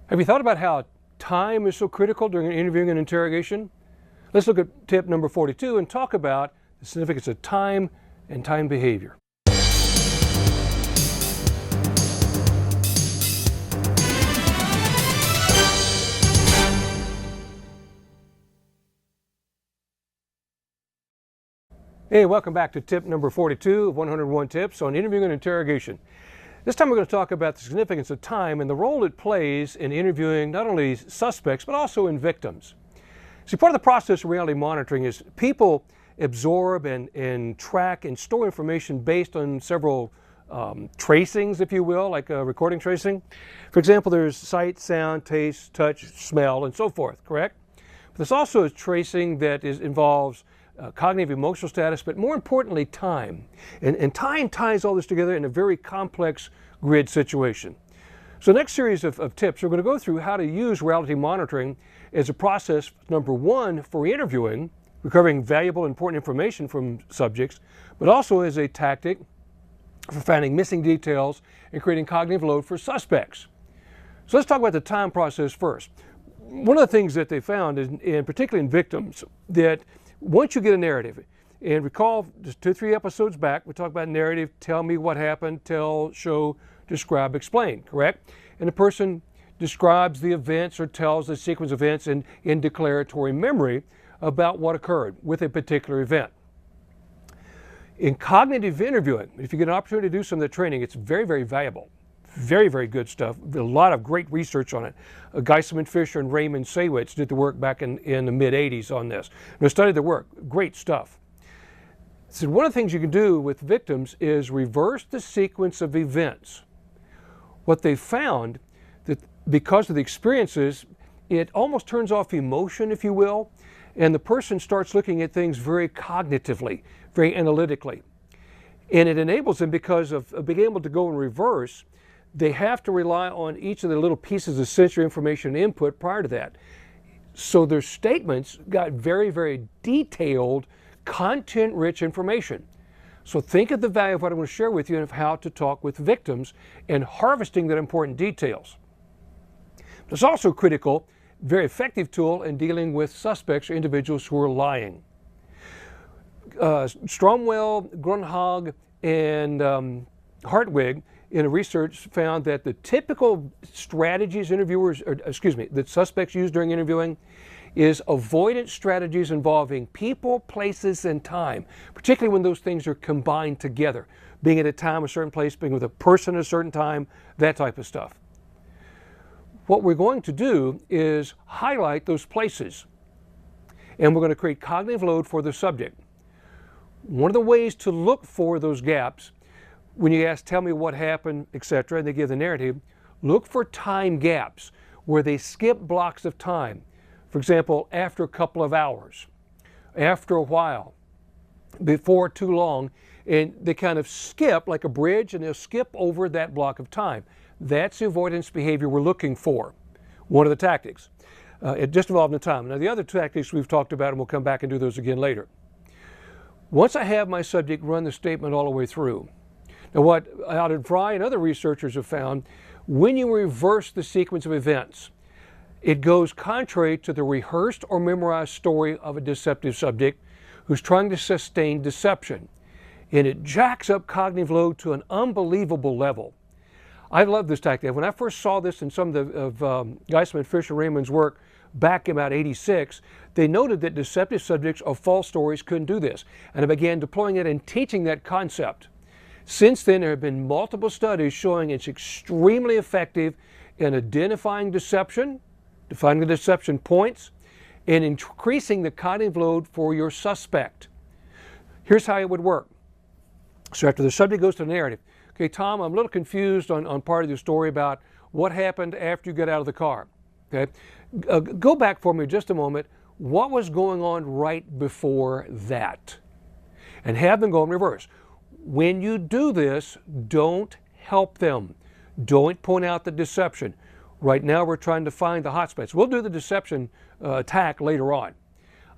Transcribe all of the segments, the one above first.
Have you thought about how time is so critical during interviewing and interrogation? Let's look at tip number 42 and talk about the significance of time and time behavior. Hey, welcome back to tip number 42 of 101 tips on interviewing and interrogation. This time we're going to talk about the significance of time and the role it plays in interviewing not only suspects but also in victims. See, part of the process of reality monitoring is people absorb and track and store information based on several tracings, if you will, like recording tracing. For example, there's sight, sound, taste, touch, smell, and so forth, correct? But there's also a tracing that involves cognitive emotional status, but more importantly, time. And time ties all this together in a very complex grid situation. So the next series of tips, we're going to go through how to use reality monitoring as a process, number one, for interviewing, recovering valuable, important information from subjects, but also as a tactic for finding missing details and creating cognitive load for suspects. So let's talk about the time process first. One of the things that they found, and particularly in victims, that once you get a narrative, and recall just 2 or 3 episodes back, we talked about narrative, tell me what happened, tell, show, describe, explain, correct? And the person describes the events or tells the sequence of events in declaratory memory about what occurred with a particular event. In cognitive interviewing, if you get an opportunity to do some of the training, it's very, very valuable. Very, very good stuff. A lot of great research on it. Geisman Fisher and Raymond Saywitz did the work back in the mid-'80s on this. They studied the work. Great stuff. So one of the things you can do with victims is reverse the sequence of events. What they found, that because of the experiences, it almost turns off emotion, if you will, and the person starts looking at things very cognitively, very analytically. And it enables them, because of being able to go in reverse, they have to rely on each of the little pieces of sensory information input prior to that. So their statements got very, very detailed, content-rich information. So think of the value of what I'm going to share with you and of how to talk with victims and harvesting that important details. It's also critical, very effective tool in dealing with suspects or individuals who are lying. Stromwell, Grunhag, and Hartwig in a research found that the typical strategies that suspects use during interviewing is avoidance strategies involving people, places, and time, particularly when those things are combined together. Being at a time, a certain place, being with a person at a certain time, that type of stuff. What we're going to do is highlight those places, and we're going to create cognitive load for the subject. One of the ways to look for those gaps, when you ask, tell me what happened, etc., and they give the narrative, look for time gaps where they skip blocks of time. For example, after a couple of hours, after a while, before too long, and they kind of skip like a bridge, and they'll skip over that block of time. That's the avoidance behavior we're looking for, one of the tactics. It just involved in time. Now, the other tactics we've talked about, and we'll come back and do those again later. Once I have my subject run the statement all the way through, now what Alden Fry and other researchers have found, when you reverse the sequence of events, it goes contrary to the rehearsed or memorized story of a deceptive subject who's trying to sustain deception. And it jacks up cognitive load to an unbelievable level. I love this tactic. When I first saw this in some of Geisman, Fisher, Raymond's work back in about '86, they noted that deceptive subjects of false stories couldn't do this. And I began deploying it and teaching that concept. Since then, there have been multiple studies showing it's extremely effective in identifying deception, defining the deception points, and increasing the cognitive load for your suspect. Here's how it would work. So after the subject goes to the narrative, okay, Tom, I'm a little confused on part of your story about what happened after you got out of the car. Okay, go back for me just a moment. What was going on right before that? And have them go in reverse. When you do this, don't help them. Don't point out the deception. Right now we're trying to find the hot spots. We'll do the deception attack later on.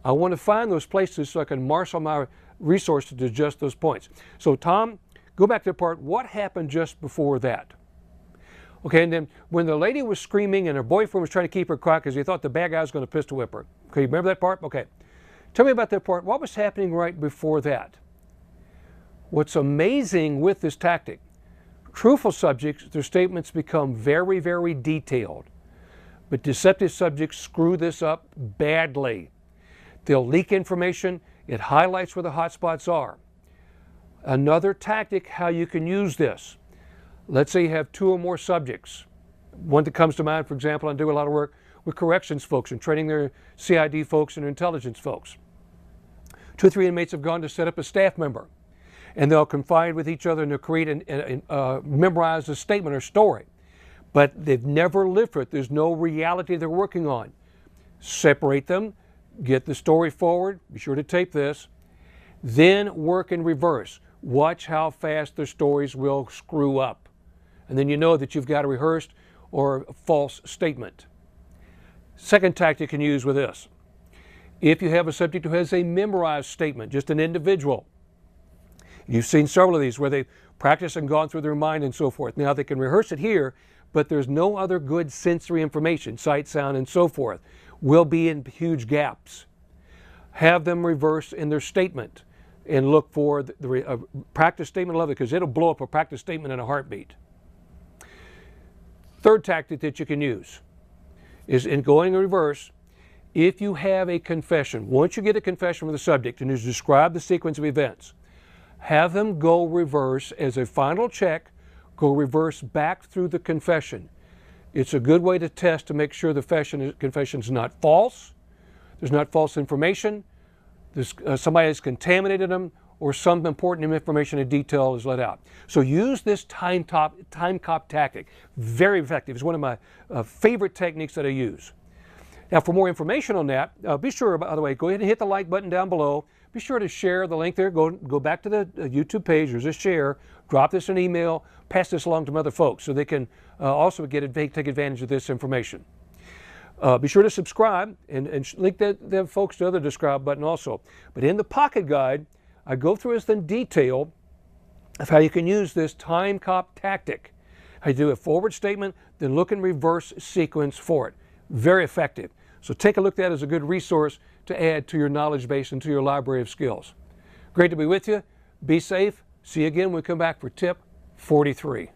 I want to find those places so I can marshal my resources to just those points. So Tom, go back to the part, what happened just before that? Okay, and then when the lady was screaming and her boyfriend was trying to keep her quiet because he thought the bad guy was going to pistol whip her. Okay, you remember that part? Okay. Tell me about that part. What was happening right before that? What's amazing with this tactic, truthful subjects, their statements become very, very detailed. But deceptive subjects screw this up badly. They'll leak information. It highlights where the hot spots are. Another tactic, how you can use this. Let's say you have 2 or more subjects. One that comes to mind, for example, I do a lot of work with corrections folks and training their CID folks and their intelligence folks. 2 or 3 inmates have gone to set up a staff member, and they'll confide with each other and they'll create and memorize a statement or story. But they've never lived for it. There's no reality they're working on. Separate them, get the story forward, be sure to tape this, then work in reverse. Watch how fast their stories will screw up. And then you know that you've got a rehearsed or a false statement. Second tactic you can use with this. If you have a subject who has a memorized statement, just an individual, you've seen several of these where they've practiced and gone through their mind and so forth. Now they can rehearse it here, but there's no other good sensory information, sight, sound, and so forth, will be in huge gaps. Have them reverse in their statement and look for the practice statement. Love it because it'll blow up a practice statement in a heartbeat. Third tactic that you can use is in going in reverse. If you have a confession, once you get a confession from the subject and you describe the sequence of events, have them go reverse as a final check, go reverse back through the confession. It's a good way to test to make sure the confession is not false, there's not false information, somebody has contaminated them, or some important information and detail is let out. So use this time cop tactic. Very effective. It's one of my favorite techniques that I use. Now, for more information on that, be sure, by the way, go ahead and hit the like button down below. Be sure to share the link there. Go back to the YouTube page. There's a share. Drop this an email. Pass this along to other folks so they can also take advantage of this information. Be sure to subscribe and link them folks to the other subscribe button also. But in the Pocket Guide, I go through this in detail of how you can use this time cop tactic. How you do a forward statement, then look in reverse sequence for it. Very effective. So take a look at that as a good resource to add to your knowledge base and to your library of skills. Great to be with you. Be safe. See you again when we come back for tip 43.